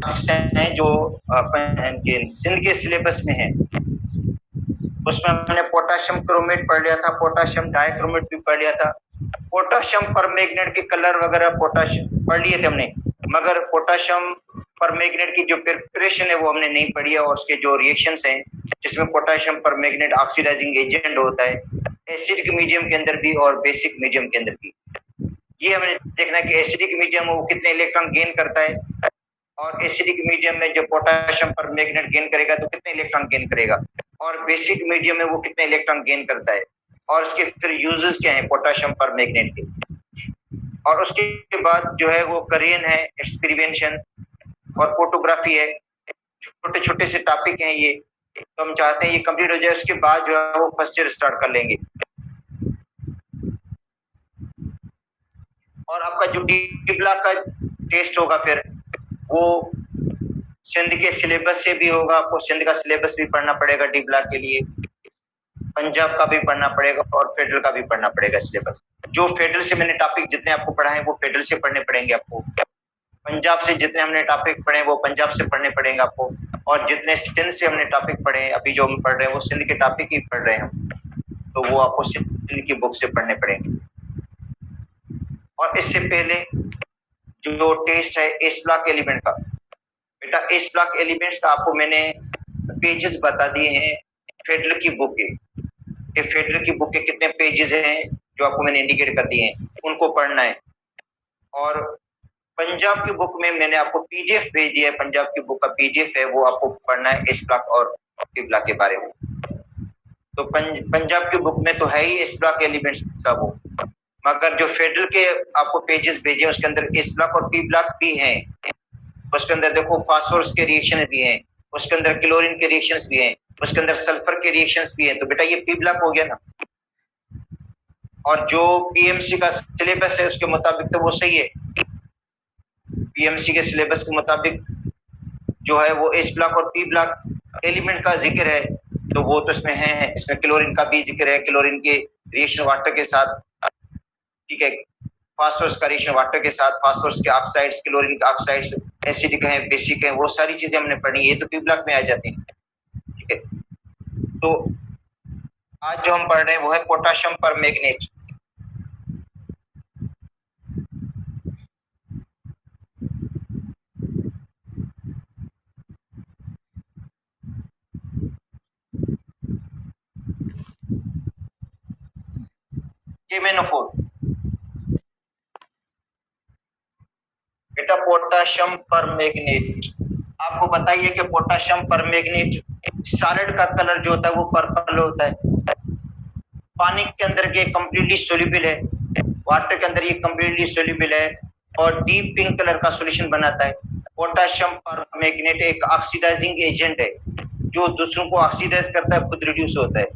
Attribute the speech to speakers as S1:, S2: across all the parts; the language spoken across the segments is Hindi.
S1: मार्क्स हैं जो सिंध के सिलेबस में है। उसमें हमने पोटेशियम क्रोमेट पढ़ लिया था, पोटेशियम डाइक्रोमेट भी पढ़ लिया था, पोटेशियम परमैंगनेट के कलर वगैरह पोटेशियम पढ़ लिए थे हमने, मगर पोटेशियम परमैंगनेट की जो प्रिपरेशन है वो हमने नहीं पढ़ी है, और उसके जो रिएक्शंस हैं जिसमें पोटेशियम परमैंगनेट ऑक्सीडाइजिंग एजेंट होता है एसिडिक मीडियम के अंदर भी और बेसिक मीडियम के अंदर भी। ये हमें देखना है कि एसिडिक मीडियम वो कितने इलेक्ट्रॉन गेन करता है, और एसिडिक मीडियम में जो पोटेशियम परमैंगनेट गेन करेगा तो कितने इलेक्ट्रॉन गेन करेगा, और बेसिक मीडियम में वो कितने इलेक्ट्रॉन गेन करता है, और उसके फिर यूजेस क्या हैं पोटेशियम परमैंगनेट के। और उसके बाद जो है वो करियन है, एक्सपेरिमेंटेशन और फोटोग्राफी है। छोटे छोटे से टॉपिक हैं ये, तो हम चाहते हैं ये कंप्लीट हो जाए, उसके बाद जो है वो फर्स्ट ईयर स्टार्ट कर लेंगे। और आपका जो डी ब्लॉक का टेस्ट होगा फिर वो सिंध के सिलेबस से भी होगा, आपको सिंध का सिलेबस भी पढ़ना पड़ेगा डी ब्लॉक के लिए, पंजाब का भी पढ़ना पड़ेगा और फेडरल का भी पढ़ना पड़ेगा सिलेबस। जो फेडरल से मैंने टॉपिक जितने आपको पढ़ाए वो फेडरल से पढ़ने पड़ेंगे आपको, पंजाब से जितने हमने टॉपिक पढ़े वो पंजाब से पढ़ने पड़ेंगे आपको, और जितने सिंध से हमने टॉपिक पढ़े अभी जो हम पढ़ रहे हैं वो सिंध के टॉपिक ही पढ़ रहे हैं हम, तो वो आपको सिंध की बुक से पढ़ने पड़ेंगे। और इससे पहले जो टेस्ट है एस ब्लॉक एलिमेंट का, बेटा एस ब्लॉक एलिमेंट्स का आपको मैंने पेजेस बता दिए हैं फेडरल की बुक के, फेडरल की बुक के कितने पेजेस हैं जो आपको मैंने इंडिकेट कर दिए हैं, उनको पढ़ना है। और पंजाब की बुक में मैंने आपको पीडीएफ भेज दिया है, पंजाब की बुक का पीडीएफ है, वो आपको पढ़ना है एस ब्लॉक और पी ब्लॉक के बारे में। तो पंजाब की बुक में तो है ही एस ब्लॉक एलिमेंट्स का वो, मगर जो फेडरल के आपको पेजेस भेजे उसके अंदर एस ब्लॉक और पी ब्लॉक भी हैं। उसके अंदर देखो फास्फोरस के रिएक्शन भी हैं, उसके अंदर क्लोरीन के रिएक्शंस भी हैं, उसके अंदर सल्फर के रिएक्शंस भी हैं, तो बेटा ये पी ब्लॉक हो गया ना। और जो पीएमसी का सिलेबस है उसके मुताबिक तो वो सही है, पीएमसी के सिलेबस के मुताबिक जो है वो एस ब्लॉक और पी ब्लॉक एलिमेंट का जिक्र है, तो वो तो इसमें है, इसमें क्लोरीन का भी जिक्र है, क्लोरीन के रिएक्शन वाटर के साथ, ठीक है, फास्फोरस का रिएक्शन वाटर के साथ, फास्फोरस के ऑक्साइड्स, क्लोरीन के ऑक्साइड्स एसिडिक हैं, बेसिक हैं, वो सारी चीजें हमने पढ़ी, ये तो पी ब्लॉक में आ जाती हैं, ठीक है। तो आज जो हम पढ़ रहे हैं वो है पोटेशियम परमैंगनेट। KMnO4 बेटा पोटेशियम परमैंगनेट, आपको बताइए कि पोटेशियम परमैंगनेट सॉलिड का कलर जो होता है वो पर्पल होता है, पानी के अंदर ये कंप्लीटली सोल्यूबल है, वाटर के अंदर ये कंप्लीटली सोल्यूबल है और डीप पिंक कलर का सॉल्यूशन बनाता है। पोटेशियम परमैंगनेट एक ऑक्सीडाइजिंग एजेंट है जो दूसरों को ऑक्सीडाइज करता है, खुद रिड्यूस होता है।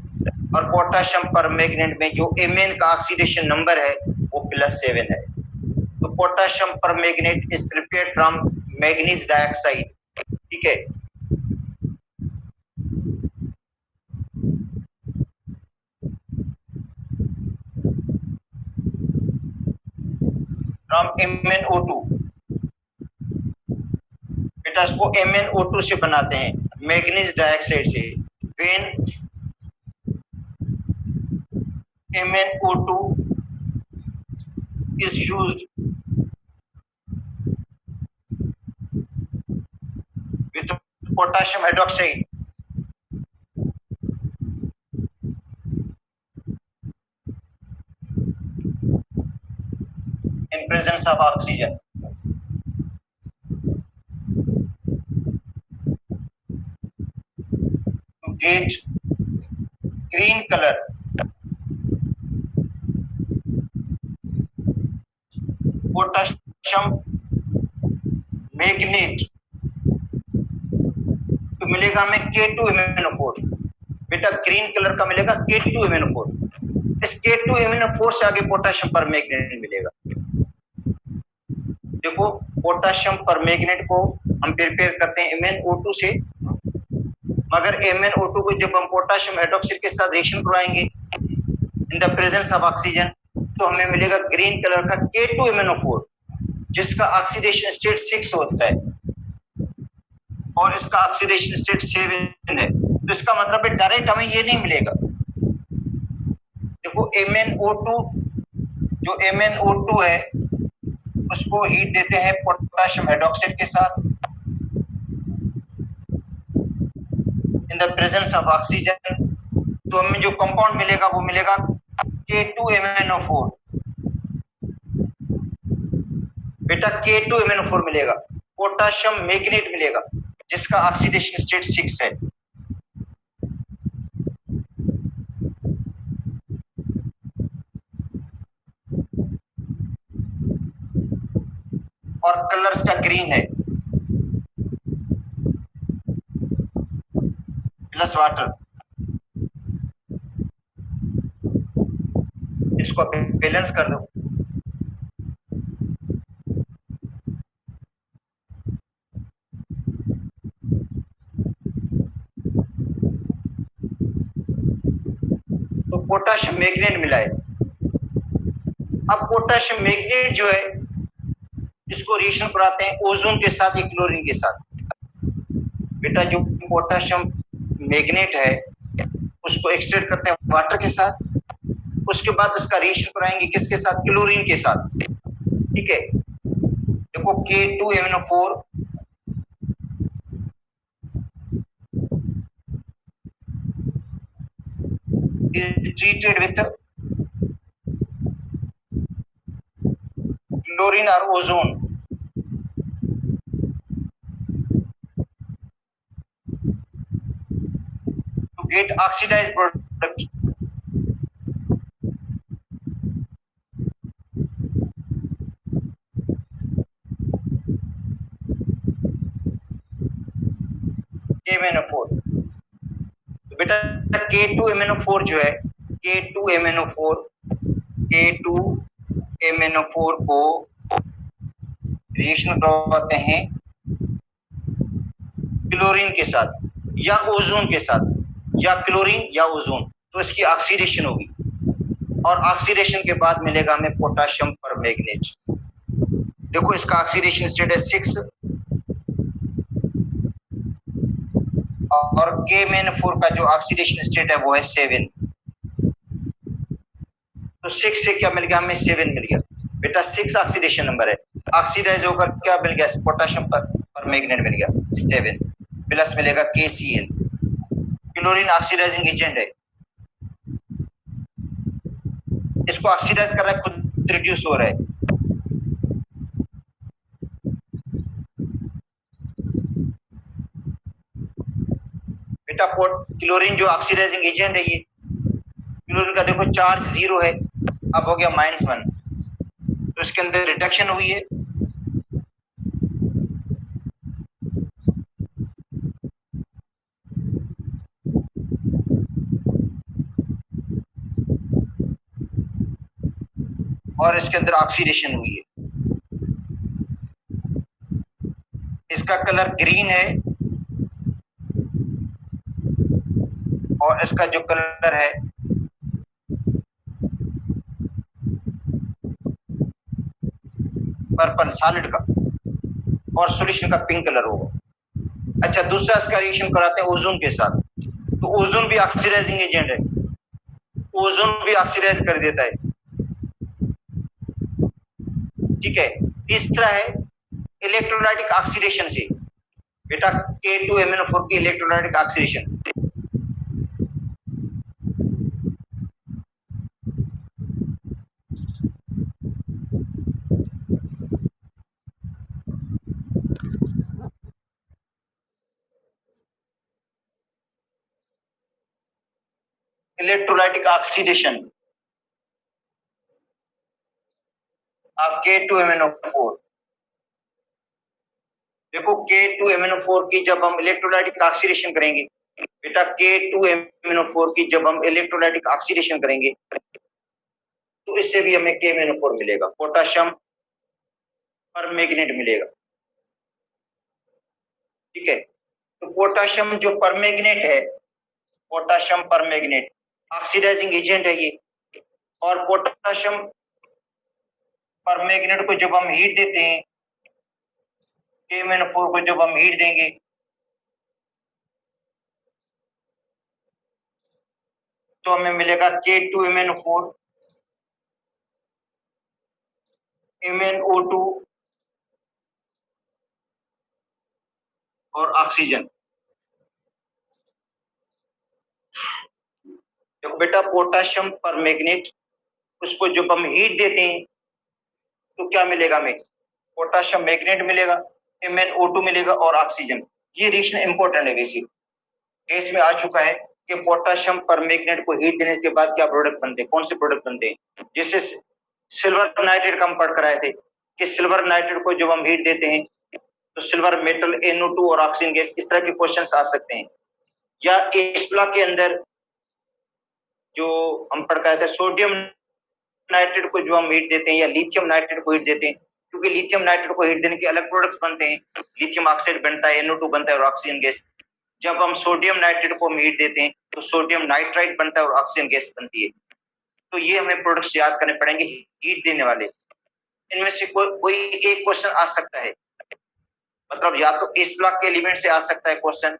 S1: और पोटेशियम परमैंगनेट में जो Mn का ऑक्सीडेशन नंबर है वो +7 है। तो potassium permanganate is prepared from manganese dioxide, ठीक है। फ्रॉम MnO2, बेटा इसको MnO2 से बनाते हैं, मैग्नीज डाइऑक्साइड से। When MnO2 is used with potassium hydroxide, in presence of oxygen, to get green color, potassium magnet तो मिलेगा हमें K2MnO4, बेटा ग्रीन कलर का मिलेगा K2MnO4। इस K2MnO4 से आगे पोटेशियम परमैंगनेट मिलेगा। देखो पोटेशियम परमैंगनेट को हम प्रिपेयर करते हैं MnO2 से, मगर MnO2 को जब हम पोटेशियम हाइड्रोक्साइड के साथ रिएक्शन करवाएंगे in the presence of oxygen तो हमें मिलेगा ग्रीन कलर का K2MnO4 जिसका ऑक्सीडेशन स्टेट 6 होता है। और इसका ऑक्सीडेशन स्टेट 7 है, तो इसका मतलब है डायरेक्ट हमें ये नहीं मिलेगा। देखो MnO2, जो MnO2 है उसको हीट देते हैं पोटेशियम हाइड्रोक्साइड के साथ in the presence of oxygen, तो हमें जो कंपाउंड मिलेगा वो मिलेगा K2MnO4। बेटा K2MnO4 मिलेगा, पोटेशियम मैग्नेट मिलेगा जिसका ऑक्सीडेशन स्टेट 6 है। और कलर इसका ग्रीन है प्लस वाटर। इसको बैलेंस कर दो। तो पोटेशियम मैग्नेट मिला है। अब पोटेशियम मैग्नेट जो है इसको रिएक्शन कराते हैं ओजोन के साथ या क्लोरीन के साथ। बेटा जो पोटेशियम मैग्नेट है उसको एक्सट्रैक्ट करते हैं वाटर के साथ, उसके बाद इसका रिएक्शन कराएंगे किसके साथ? क्लोरीन के साथ। ठीक है, देखो K2MnO4 is treated with chlorine or ozone to get oxidized product. KMnO4, तो बेटा K2MnO4 जो है K2MnO4 को रिएक्शन करवाते हैं क्लोरीन के साथ या ओजोन के साथ, या क्लोरीन या ओजोन, तो इसकी ऑक्सीडेशन होगी और ऑक्सीडेशन के बाद मिलेगा हमें पोटेशियम परमैंगनेट। देखो इसका ऑक्सीडेशन स्टेट है 6 और KMnO4 का जो ऑक्सीडेशन स्टेट है वो है 7। तो 6 से क्या मिल गया हमें? 7 मिल गया। बेटा 6 ऑक्सीडेशन नंबर है, ऑक्सीडाइज होकर क्या मिल गया? पोटेशियम परमैंगनेट मिल गया 7 प्लस मिलेगा KCl। क्लोरीन ऑक्सीडाइजिंग एजेंट है, इसको ऑक्सीडाइज कर रहा है, खुद रिड्यूस हो रहा है। बेटा क्लोरीन जो ऑक्सीडाइजिंग एजेंट है, ये क्लोरीन का देखो चार्ज 0 है, अब हो गया -1, तो इसके अंदर रिडक्शन हुई है। और इसके अंदर ऑक्सीडेशन हुई है। इसका कलर ग्रीन है और इसका जो कलर है पर्पल सॉलिड का, और सॉल्यूशन का पिंक कलर होगा। अच्छा, दूसरा इसका रिएक्शन कराते हैं ओजोन के साथ, तो ओजोन भी ऑक्सीडाइजिंग एजेंट है, ओजोन भी ऑक्सीडाइज कर देता है। ठीक है, तीसरा है इलेक्ट्रोलाइटिक ऑक्सीडेशन से। बेटा K2MnO4 की electrolytic oxidation, electrolytic oxidation of K2MnO4। देखो K2MnO4 की जब हम इलेक्ट्रोलाइटिक ऑक्सीडेशन करेंगे, बेटा K2MnO4 की जब हम इलेक्ट्रोलाइटिक ऑक्सीडेशन करेंगे तो इससे भी हमें KMnO4 मिलेगा, पोटेशियम परमैंगनेट मिलेगा। ठीक है, तो पोटेशियम जो परमैंगनेट है, पोटेशियम परमैंगनेट ऑक्सीडाइजिंग एजेंट है ये, और पोटेशियम परमैंगनेट को जब हम हीट देते हैं, KMnO4 को जब हम हीट देंगे तो हमें मिलेगा K2MnO4 MnO2 और ऑक्सीजन। देखो बेटा, पोटाशियम पर मैग्नेट, उसको जब हम हीट देते हैं तो क्या मिलेगा हमें? पोटाशियम मैग्नेट मिलेगा, MnO2 मिलेगा और ऑक्सीजन। ये रिएक्शन इंपॉर्टेंट है। बेसिक टेस्ट में आ चुका है कि पोटाशियम पर मैग्नेट को हीट देने के बाद क्या प्रोडक्ट बनते हैं, कौन से प्रोडक्ट बनते हैं। जैसे सिल्वर नाइट्रेट का हम पढ़ कर आए थे कि सिल्वर नाइट्रेट को जब हम हीट देते हैं तो सिल्वर मेटल, NO2 और ऑक्सीजन गैस, इस तरह के क्वेश्चन आ सकते हैं। या इस ब्लॉक के अंदर जो हम पढ़ कर आए थे, सोडियम नाइट्रेट को जो हम हीट देते हैं या लिथियम नाइट्रेट को हीट देते हैं, क्योंकि लिथियम नाइट्रेट को हीट देने के अलग प्रोडक्ट्स बनते हैं। लिथियम ऑक्साइड बनता है, NO2 बनता है और ऑक्सीजन गैस। जब हम सोडियम नाइट्रेट को हम हीट देते हैं तो सोडियम नाइट्राइट बनता है और ऑक्सीजन गैस बनती है। तो ये हमें प्रोडक्ट्स याद करने पड़ेंगे हीट देने वाले। इनमें से कोई एक क्वेश्चन आ सकता है, मतलब या तो इस ब्लॉक के एलिमेंट से आ सकता है क्वेश्चन,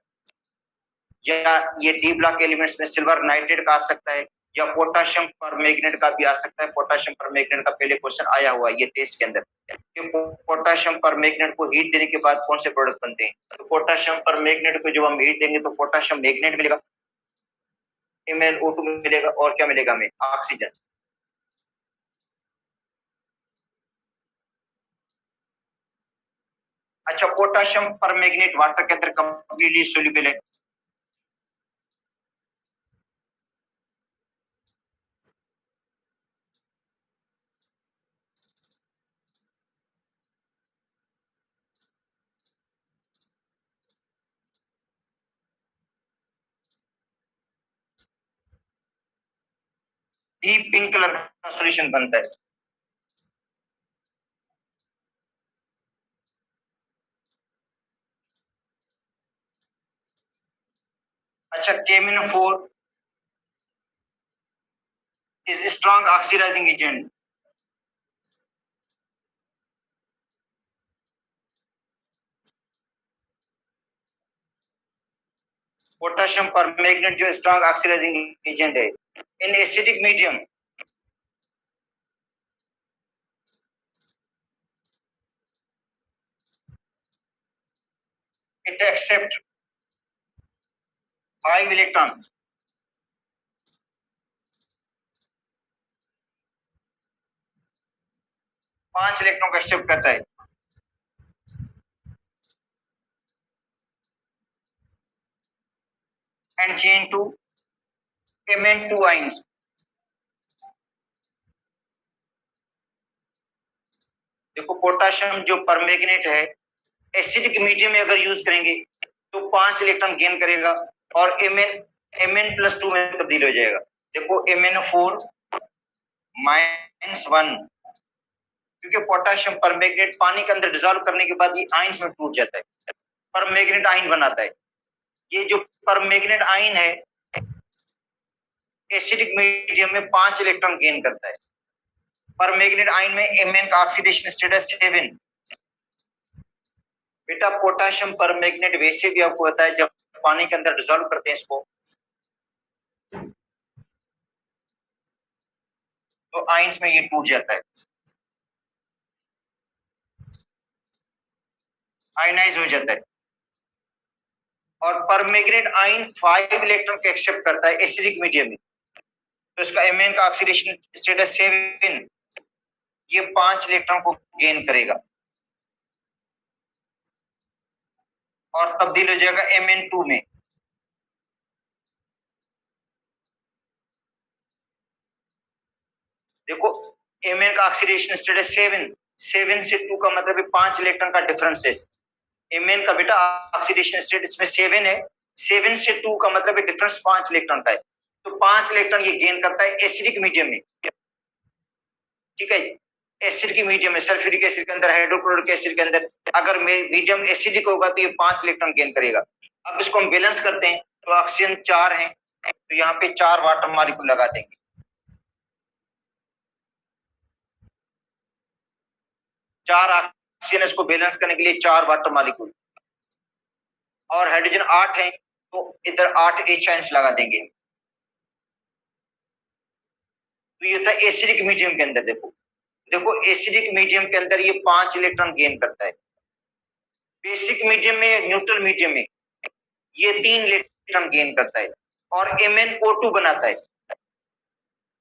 S1: या ये डी ब्लॉक एलिमेंट्स में सिल्वर नाइट्रेट का आ सकता है, या पोटाशियम पर मैग्नेट का भी आ सकता है। पोटाशियम पर मैग्नेट का पहले क्वेश्चन आया हुआ है ये टेस्ट के अंदर कि पोटाशियम पर मैग्नेट को हीट देने के बाद कौन से प्रोडक्ट बनते हैं। तो पोटाशियम पर मैग्नेट को जब हम हीट देंगे तो पोटाशियम मैग्नेट मिलेगा, MnO2 मिलेगा और क्या मिलेगा हमें? ऑक्सीजन। अच्छा, पोटाशियम पर मैग्नेट वाटर के अंदर कंप्लीटली सोल्यूबल है। डीप पिंक कलर का सॉल्यूशन बनता है। अच्छा, KMnO4 is a strong oxidizing agent. Potassium permanganate जो स्ट्रॉन्ग ऑक्सीडाइजिंग एजेंट है in acidic medium, it accept 5 electrons. 5 electron को एक्सेप्ट करता है। And Cn2 Mn2 ions. देखो, पोटाशियम जो परमैग्नेट है एसिडिक मीडियम में अगर यूज करेंगे तो 5 इलेक्ट्रॉन गेन करेगा और Mn+2 में तब्दील हो जाएगा। देखो, MnO4 -1, क्योंकि पोटाशियम परमैग्नेट पानी के अंदर डिसॉल्व करने के बाद ये आयंस में टूट जाता है, परमैग्नेट आयन बनाता है। ये जो परमैग्नेट आयन है एसिडिक मीडियम में 5 इलेक्ट्रॉन गेन करता है। परमैग्नेट आयन में Mn का ऑक्सीडेशन स्टेटस 7। बेटा, पोटाशियम परमैग्नेट वैसे भी आपको पता है जब पानी के अंदर डिसॉल्व करते हैं इसको तो आयंस में ये टूट जाता है, आयनाइज हो जाता है। और परमैग्नेट आयन 5 इलेक्ट्रॉन को एक्सेप्ट करता है एसिडिक मीडियम में, तो इसका Mn का ऑक्सीडेशन स्टेटस 7, ये 5 इलेक्ट्रॉन को गेन करेगा और तब्दील हो जाएगा Mn2 में। देखो, Mn का ऑक्सीडेशन स्टेटस 7 से 2 का मतलब है 5 इलेक्ट्रॉन का डिफरेंस है। Mn का बेटा ऑक्सीडेशन स्टेटस में 7 है, 7 से 2 का मतलब है डिफरेंस 5 इलेक्ट्रॉन का है, तो 5 इलेक्ट्रॉन ये गेन करता है एसिडिक मीडियम में। ठीक है, एसिड की मीडियम में सल्फ्यूरिक एसिड के अंदर, हाइड्रोक्लोरिक एसिड के अंदर अगर मीडियम एसिडिक होगा तो ये 5 इलेक्ट्रॉन गेन करेगा। अब इसको हम बैलेंस करते हैं तो ऑक्सीजन 4 है, तो यहाँ पे 4 वाटर मॉलिक्यूल लगा देंगे। 4 ऑक्सीजन, इसको बैलेंस करने के लिए 4 वाटर मॉलिक्यूल, और हाइड्रोजन 8 है तो इधर 8 H आयंस लगा देंगे। तो ये होता है एसिडिक मीडियम के अंदर। देखो एसिडिक मीडियम के अंदर ये 5 इलेक्ट्रॉन गेन करता है। बेसिक मीडियम में, न्यूट्रल मीडियम में ये 3 इलेक्ट्रॉन गेन करता है और MnO2 बनाता है।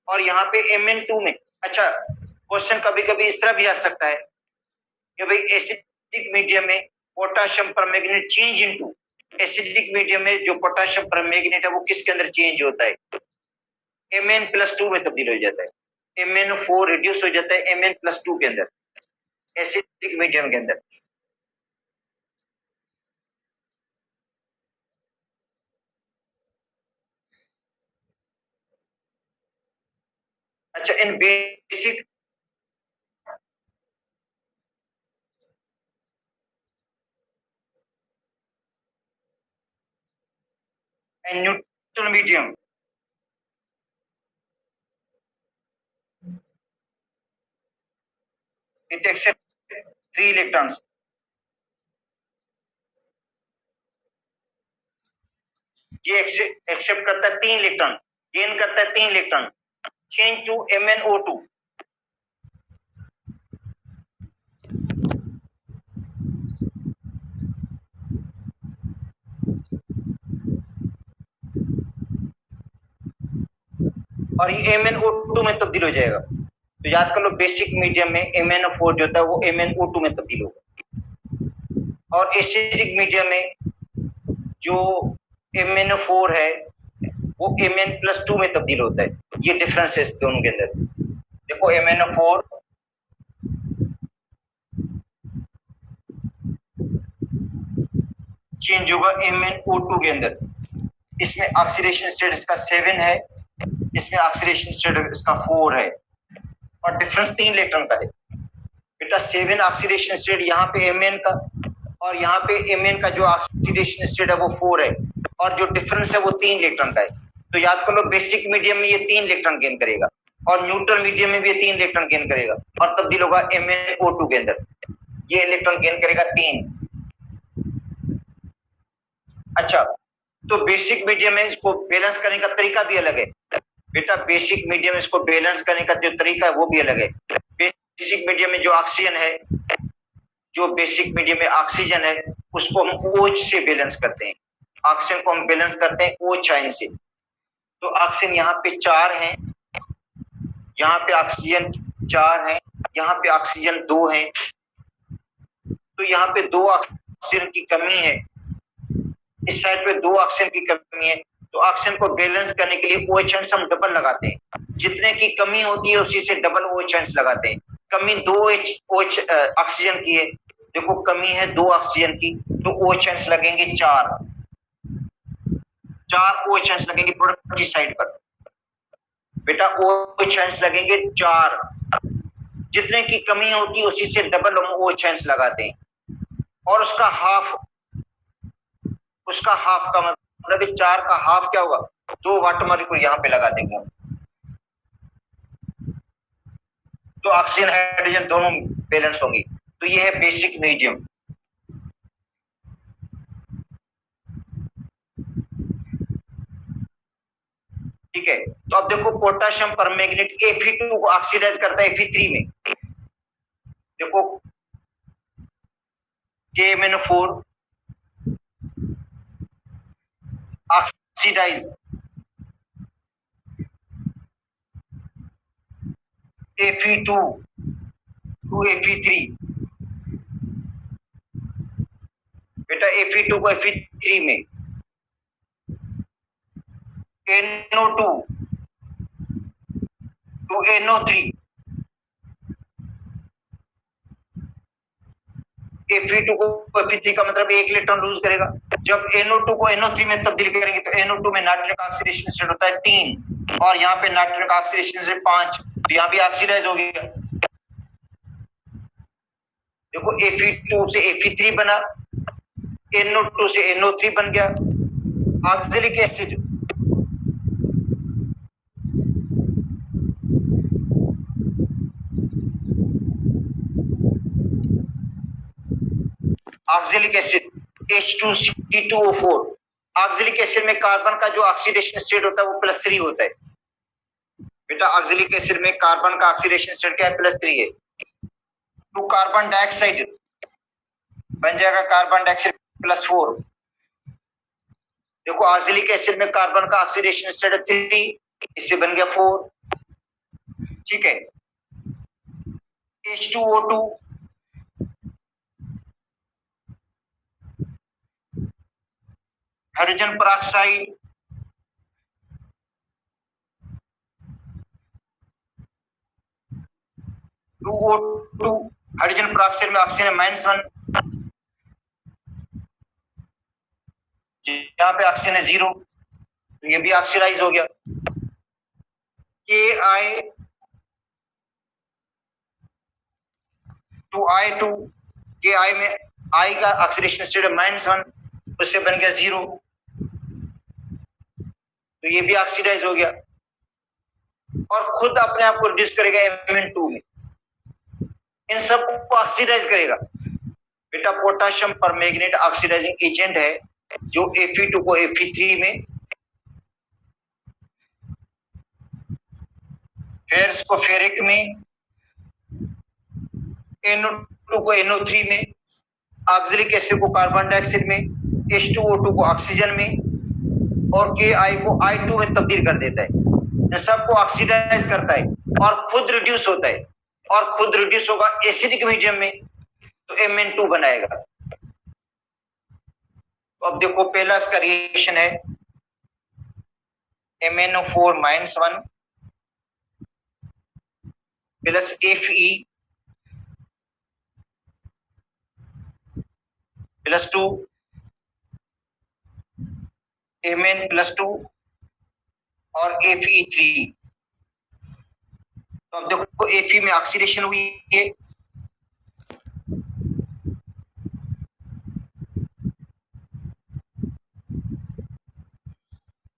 S1: और यहाँ पे Mn2 में, अच्छा क्वेश्चन कभी कभी इस तरह भी आ सकता है कि भाई एसिडिक मीडियम में potassium permanganate change into, acidic medium में जो पोटाशियम परमैंगनेट है वो किसके अंदर चेंज होता है? Mn+2 में तब्दील हो जाता है। MnO4 रिड्यूस हो जाता है Mn+2 के अंदर, एसिडिक मीडियम के अंदर। अच्छा in basic and neutral medium, it accepts 3 electrons। ये एक्सेप्ट करता है 3 इलेक्ट्रॉन, गेन करता है 3 इलेक्ट्रॉन, चेंज टू MnO2। और ये MnO2 में तब्दील हो जाएगा। तो याद कर लो बेसिक मीडियम में MnO4 जो होता है वो MnO2 में तब्दील होगा। और एसिडिक मीडियम में जो MnO4 है वो Mn+2 में तब्दील होता है। ये डिफरेंस है दोनों के अंदर। देखो MnO4 चेंज होगा MnO2 के अंदर। इसमें ऑक्सीडेशन स्टेट इसका 7 है, इसमें ऑक्सीडेशन स्टेट इसका 4 है और डिफरेंस 3 इलेक्ट्रॉन का है। बेटा 7 ऑक्सीडेशन स्टेट यहाँ पे Mn का और यहाँ पे Mn का जो ऑक्सीडेशन स्टेट है वो 4 है और जो डिफरेंस है वो 3 इलेक्ट्रॉन का है। तो याद कर लो बेसिक मीडियम में ये 3 इलेक्ट्रॉन गेन करेगा और न्यूट्रल मीडियम में भी ये 3 इलेक्ट्रॉन गेन करेगा और तब्दील होगा MnO2 के अंदर। ये इलेक्ट्रॉन गेन करेगा 3। अच्छा तो बेसिक मीडियम में इसको बैलेंस करने का तरीका भी अलग है। बेटा बेसिक मीडियम में इसको बैलेंस करने का जो तरीका है वो भी अलग है। बेसिक मीडियम में जो ऑक्सीजन है, जो बेसिक मीडियम में ऑक्सीजन है उसको हम OH से बैलेंस करते हैं। ऑक्सीजन को हम बैलेंस करते हैं OH आयन से। तो ऑक्सीजन यहाँ पे 4 है, यहाँ पे ऑक्सीजन 4 है, यहाँ पे ऑक्सीजन 2 है। तो यहाँ पे 2 ऑक्सीजन की कमी है, इस साइड पे 2 ऑक्सीजन की कमी है। तो ऑक्सीजन को बैलेंस करने के लिए OH आयंस हम डबल लगाते हैं। जितने की कमी होती है उसी से डबल OH आयंस लगाते हैं। कमी 2 OH ऑक्सीजन की है, देखो कमी है 2 ऑक्सीजन की, तो OH आयंस लगेंगे 4 OH आयंस लगेंगे प्रोडक्ट की साइड पर। बेटा OH आयंस लगेंगे 4, जितने की कमी होती है उसी से डबल हम OH आयंस लगाते हैं। और उसका हाफ का मतलब 4 का हाफ क्या होगा? 2 वाटर मॉलिक्यूल यहाँ पे लगा देंगे हम। तो ऑक्सीजन हाइड्रोजन दोनों बैलेंस होंगी। तो ये है बेसिक मीडियम। ठीक है, तो अब देखो पोटाशियम परमैंगनेट Fe2 को ऑक्सीडाइज करता है Fe3 में। देखो KMnO4 oxidise Fe2 to Fe3। बेटा Fe2 को Fe3 में, NO2 टू NO3, Fe2 को Fe3 का मतलब 1 इलेक्ट्रॉन लूज करेगा। जब NO2 को NO3 में तब्दील करेंगे तो NO2 में नाइट्रिक ऑक्सीडेशन स्टेट होता है 3 और यहाँ पे नाइट्रिक ऑक्सीडेशन स्टेट 5, तो यहाँ भी ऑक्सीडाइज हो गया। देखो Fe2 से Fe3 बना, NO2 से NO3 बन गया। Oxalic acid oxalic acid H2C2O4। Oxalic acid में कार्बन का जो ऑक्सीडेशन स्टेट होता है वो +3 होता है। बेटा ऑक्जेलिक एसिड में कार्बन का ऑक्सीडेशन स्टेट क्या है, +3 है। 2 कार्बन डाइऑक्साइड बन जाएगा कार्बन डाइऑक्साइड +4। देखो ऑक्जेलिक एसिड में कार्बन का ऑक्सीडेशन स्टेट 3, इससे बन गया 4। ठीक है। H2O2 hydrogen peroxide (2O2) hydrogen peroxide में ऑक्सीजन -1, यहाँ पे ऑक्सीजन है 0, तो ये भी ऑक्सीडाइज हो गया। Ki2 Ki में I का ऑक्सीडेशन स्टेट है -1, उससे बन गया 0, तो ये भी ऑक्सीडाइज हो गया और खुद अपने आप को रिड्यूस करेगा Mn2 में, इन सब को ऑक्सीडाइज करेगा। बेटा पोटेशियम परमैंगनेट ऑक्सीडाइजिंग एजेंट है जो Fe2 को Fe3 में, फिर इसको फेरिक में, NO2 को NO3 में, ऑक्जेलिक एसिड को कार्बन डाइऑक्साइड में, H2O2 को ऑक्सीजन में और Ki को I2 में तब्दील कर देता है। इन सबको ऑक्सीडाइज करता है और खुद रिड्यूस होता है, और खुद रिड्यूस होगा एसिडिक मीडियम में, तो Mn2 बनाएगा। तो अब देखो पहला इसका रिएक्शन है MnO4 -1 प्लस Fe +2 Mn +2 और Fe3। तो अब देखो Fe में ऑक्सीडेशन हुई है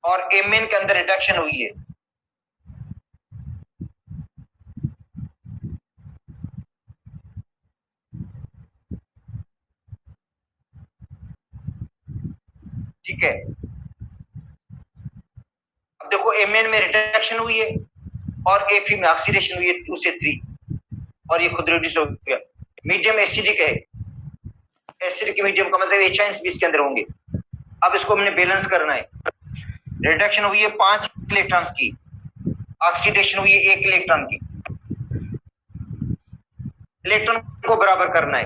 S1: और Mn के अंदर रिडक्शन हुई है। ठीक है। अब देखो Mn में रिडक्शन हुई है और Fe में ऑक्सीडेशन हुई है 2 से 3, और ये खुद रिड्यूस हो गया। मीडियम एसिडिक है, एसिडिक मीडियम का मतलब H भी इसके अंदर होंगे। अब इसको हमने बैलेंस करना है। रिडक्शन हुई है 5 इलेक्ट्रॉन्स की, ऑक्सीडेशन हुई है 1 इलेक्ट्रॉन की। इलेक्ट्रॉन को बराबर करना है।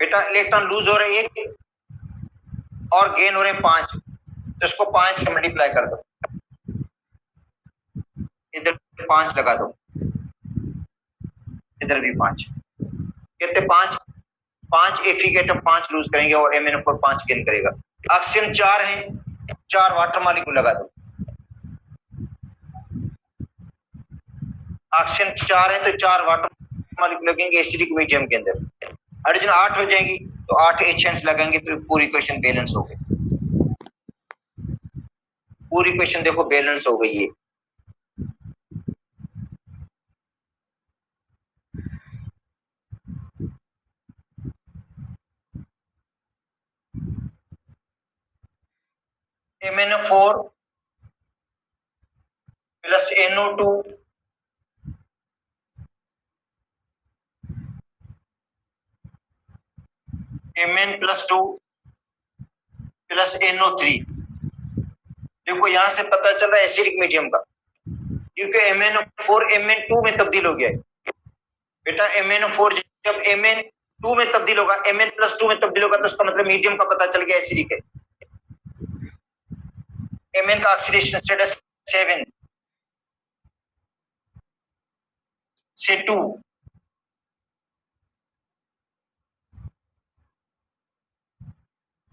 S1: बेटा इलेक्ट्रॉन लूज हो रहे हैं 1 और गेन हो रहे हैं 5, तो इसको 5 से मल्टीप्लाई कर दो, इधर 5 लगा दो, इधर भी 5, कितने 5 Fe के एटम 5 लूज करेंगे और MnO4 5 गेन करेगा। ऑक्सीजन 4 है, 4 वाटर मॉलिक्यूल लगा दो। ऑक्सीजन 4 है तो 4 वाटर मॉलिक्यूल लगेंगे एसिडिक मीडियम के अंदर। हाइड्रोजन 8 हो जाएंगी तो 8 H लगेंगे, तो पूरी इक्वेशन बैलेंस हो गई। पूरी इक्वेशन देखो बैलेंस हो गई है। MnO4 plus NO2 Mn +2 plus NO3। देखो यहां से पता चल रहा है एसिडिक मीडियम का, क्योंकि MnO4 Mn2 में तब्दील हो गया है। बेटा MnO4 जब Mn2 में तब्दील होगा, Mn +2 में तब्दील होगा, तो उसका मतलब मीडियम का पता चल गया एसिडिक है। Mn का ऑक्सीडेशन स्टेटस 7 से 2,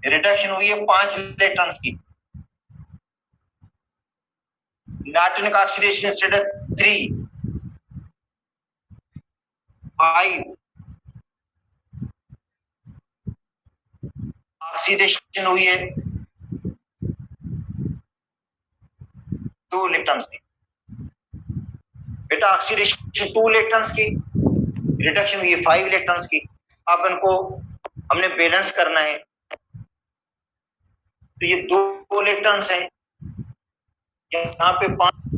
S1: रिडक्शन हुई है 5 इलेक्ट्रॉन्स की। नाइट्रोजन का ऑक्सीडेशन स्टेटस 3, 5, ऑक्सीडेशन हुई है 2 इलेक्ट्रॉन्स की। बेटा ऑक्सीडेशन 2 इलेक्ट्रॉन्स की, रिडक्शन हुई है 5 इलेक्ट्रॉन्स की। अब इनको हमने बैलेंस करना है। तो ये दो इलेक्ट्रॉन्स हैं, यहाँ पे 5